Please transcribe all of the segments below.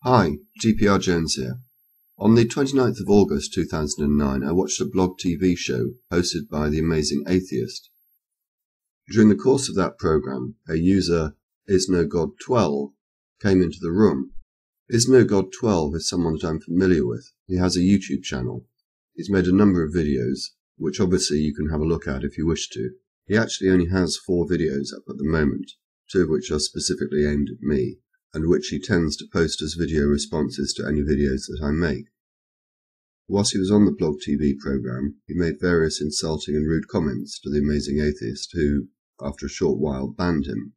Hi, DPRjones here. On the 29th of August 2009, I watched a blog TV show hosted by the amazing atheist. During the course of that program, a user, IsNoGod12, came into the room. IsNoGod12 is someone that I'm familiar with. He has a YouTube channel. He's made a number of videos, which obviously you can have a look at if you wish to. He actually only has 4 videos up at the moment, 2 of which are specifically aimed at me, and which he tends to post as video responses to any videos that I make. Whilst he was on the blog TV program, he made various insulting and rude comments to the amazing atheist who, after a short while, banned him.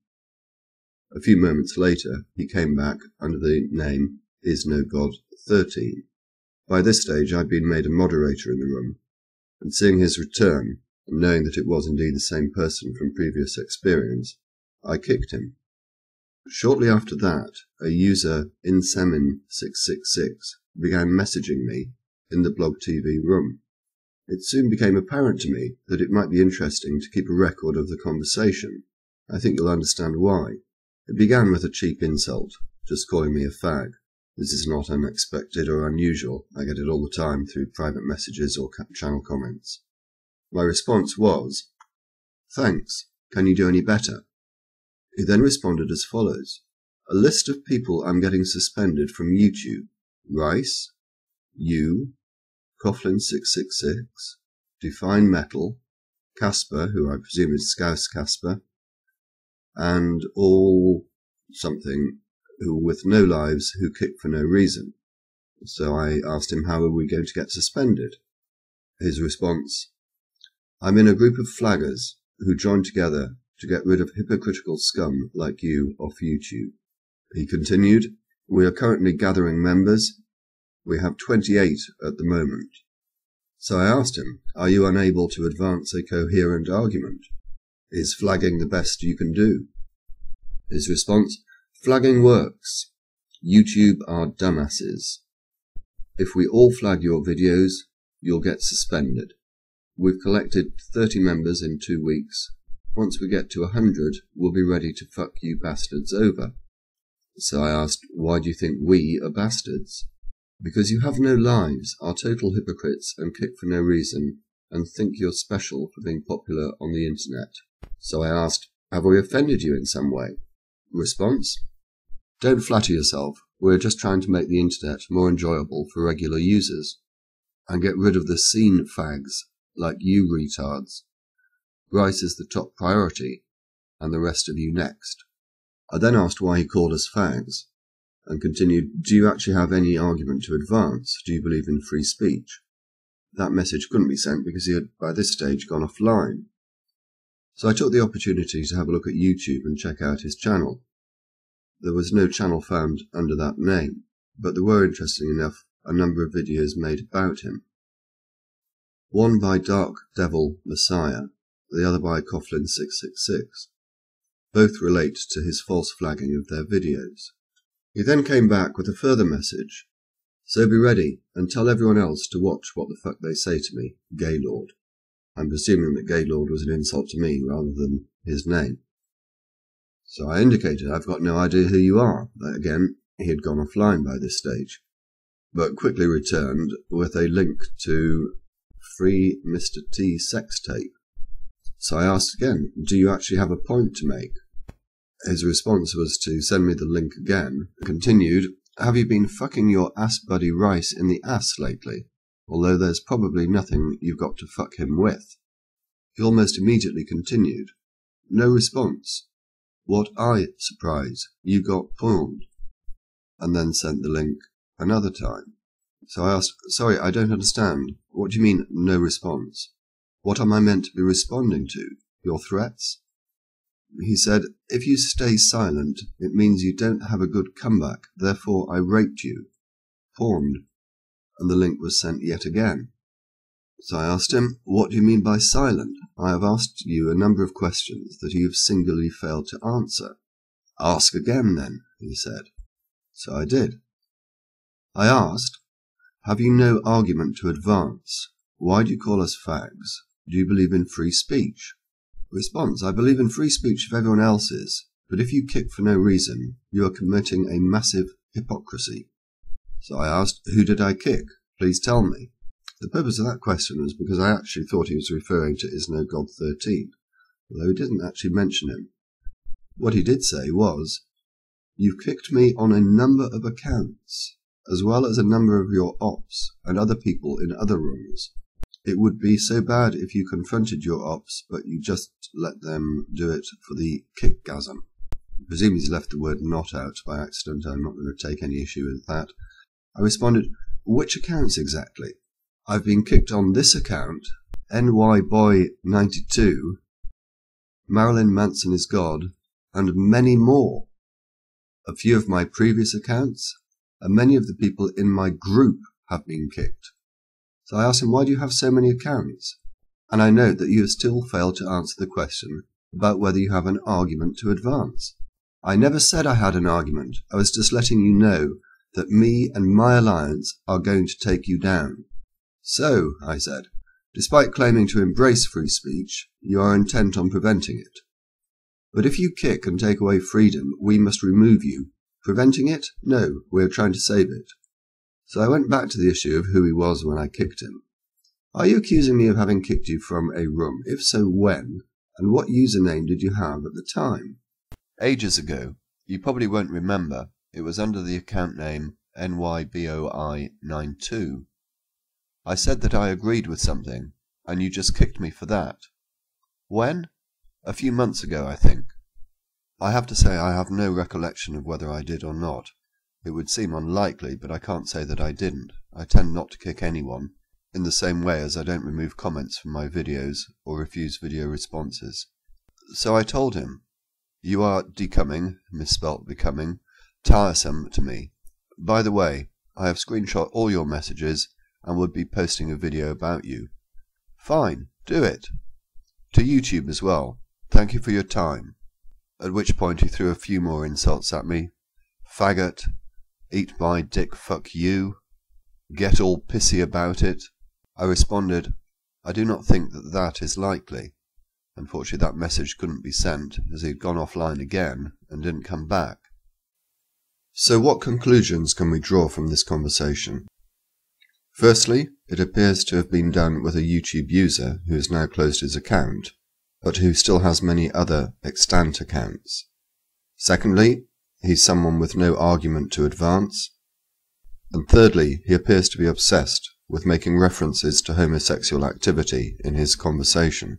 A few moments later, he came back under the name IsNoGod13. By this stage, I'd been made a moderator in the room, and seeing his return, and knowing that it was indeed the same person from previous experience, I kicked him. Shortly after that, a user, Insemin666, began messaging me in the blog TV room. It soon became apparent to me that it might be interesting to keep a record of the conversation. I think you'll understand why. It began with a cheap insult, just calling me a fag. This is not unexpected or unusual. I get it all the time through private messages or channel comments. My response was, "Thanks. Can you do any better?" He then responded as follows: "A list of people I'm getting suspended from YouTube. Rice, you, Coughlin666, Define Metal, Casper, who I presume is Scouse Casper, and all something who with no lives who kick for no reason." So I asked him, how are we going to get suspended? His response: "I'm in a group of flaggers who joined together to get rid of hypocritical scum like you off YouTube." He continued, "We are currently gathering members. We have 28 at the moment." So I asked him, "Are you unable to advance a coherent argument? Is flagging the best you can do?" His response: "Flagging works. YouTube are dumbasses. If we all flag your videos, you'll get suspended. We've collected 30 members in 2 weeks. Once we get to 100, we'll be ready to fuck you bastards over." So I asked, "Why do you think we are bastards?" "Because you have no lives, are total hypocrites and kick for no reason, and think you're special for being popular on the internet." So I asked, "Have we offended you in some way?" Response: "Don't flatter yourself. We're just trying to make the internet more enjoyable for regular users, and get rid of the scene fags like you retards. Rice is the top priority, and the rest of you next." I then asked why he called us fags, and continued, "Do you actually have any argument to advance? Do you believe in free speech?" That message couldn't be sent because he had by this stage gone offline. So I took the opportunity to have a look at YouTube and check out his channel. There was no channel found under that name, but there were, interesting enough, a number of videos made about him. One by Dark Devil Messiah, the other by Coughlin666. Both relate to his false flagging of their videos. He then came back with a further message: "So be ready, and tell everyone else to watch what the fuck they say to me, Gaylord." I'm presuming that Gaylord was an insult to me rather than his name. So I indicated I've got no idea who you are. Again, he had gone offline by this stage, but quickly returned with a link to Free Mr. T sex tape. So I asked again, "Do you actually have a point to make?" His response was to send me the link again, and continued, "Have you been fucking your ass buddy Rice in the ass lately? Although there's probably nothing you've got to fuck him with." He almost immediately continued, "No response. What I surprise, you got pawned," and then sent the link another time. So I asked, "Sorry, I don't understand. What do you mean, no response? What am I meant to be responding to? Your threats?" He said, "If you stay silent, it means you don't have a good comeback, therefore I raped you. Pawned." And the link was sent yet again. So I asked him, "What do you mean by silent? I have asked you a number of questions that you have singularly failed to answer." "Ask again then," he said. So I did. I asked, "Have you no argument to advance? Why do you call us fags? Do you believe in free speech?" Response: "I believe in free speech if everyone else is, but if you kick for no reason, you are committing a massive hypocrisy. So I asked, "Who did I kick? Please tell me." The purpose of that question was because I actually thought he was referring to Is No God 13, although he didn't actually mention him. What he did say was, "You've kicked me on a number of accounts, as well as a number of your ops and other people in other rooms. It would be so bad if you confronted your ops, but you just let them do it for the kickgasm." I presume he's left the word "not" out by accident. I'm not going to take any issue with that. I responded, "Which accounts exactly?" "I've been kicked on this account, NYBoy92, Marilyn Manson is God, and many more. A few of my previous accounts, and many of the people in my group have been kicked." So I asked him, "Why do you have so many accounts?" And I note that you have still failed to answer the question about whether you have an argument to advance. I never said I had an argument. I was just letting you know that me and my alliance are going to take you down. "So," I said, "despite claiming to embrace free speech, you are intent on preventing it. But if you kick and take away freedom, we must remove you. Preventing it? No, we are trying to save it." So I went back to the issue of who he was when I kicked him. "Are you accusing me of having kicked you from a room? If so, when? And what username did you have at the time?" Ages ago. You probably won't remember. It was under the account name NYBoI92. I said that I agreed with something, and you just kicked me for that. When? A few months ago, I think. I have to say I have no recollection of whether I did or not. It would seem unlikely, but I can't say that I didn't. I tend not to kick anyone, in the same way as I don't remove comments from my videos or refuse video responses. So I told him, "You are becoming, misspelt becoming, tiresome to me. By the way, I have screenshot all your messages and would be posting a video about you." "Fine, do it. To YouTube as well. Thank you for your time." At which point he threw a few more insults at me. "Faggot, eat my dick, fuck you, get all pissy about it." I responded, "I do not think that that is likely." Unfortunately, that message couldn't be sent, as he had gone offline again and didn't come back. So what conclusions can we draw from this conversation? Firstly, it appears to have been done with a YouTube user who has now closed his account, but who still has many other extant accounts. Secondly, he's someone with no argument to advance. And thirdly, he appears to be obsessed with making references to homosexual activity in his conversation.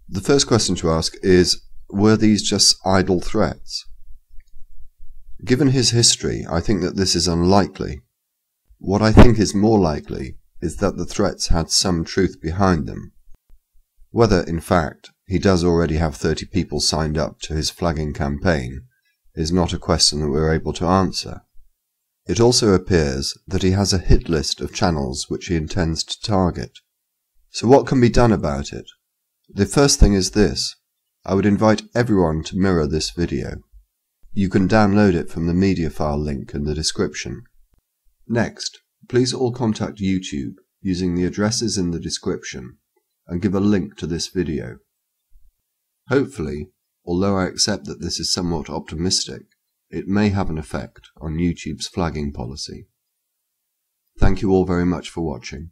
The first question to ask is, were these just idle threats? Given his history, I think that this is unlikely. What I think is more likely is that the threats had some truth behind them. Whether, in fact, he does already have 30 people signed up to his flagging campaign is not a question that we're able to answer. It also appears that he has a hit list of channels which he intends to target. So what can be done about it? The first thing is this. I would invite everyone to mirror this video. You can download it from the media file link in the description. Next, please all contact YouTube using the addresses in the description and give a link to this video. Hopefully, although I accept that this is somewhat optimistic, it may have an effect on YouTube's flagging policy. Thank you all very much for watching.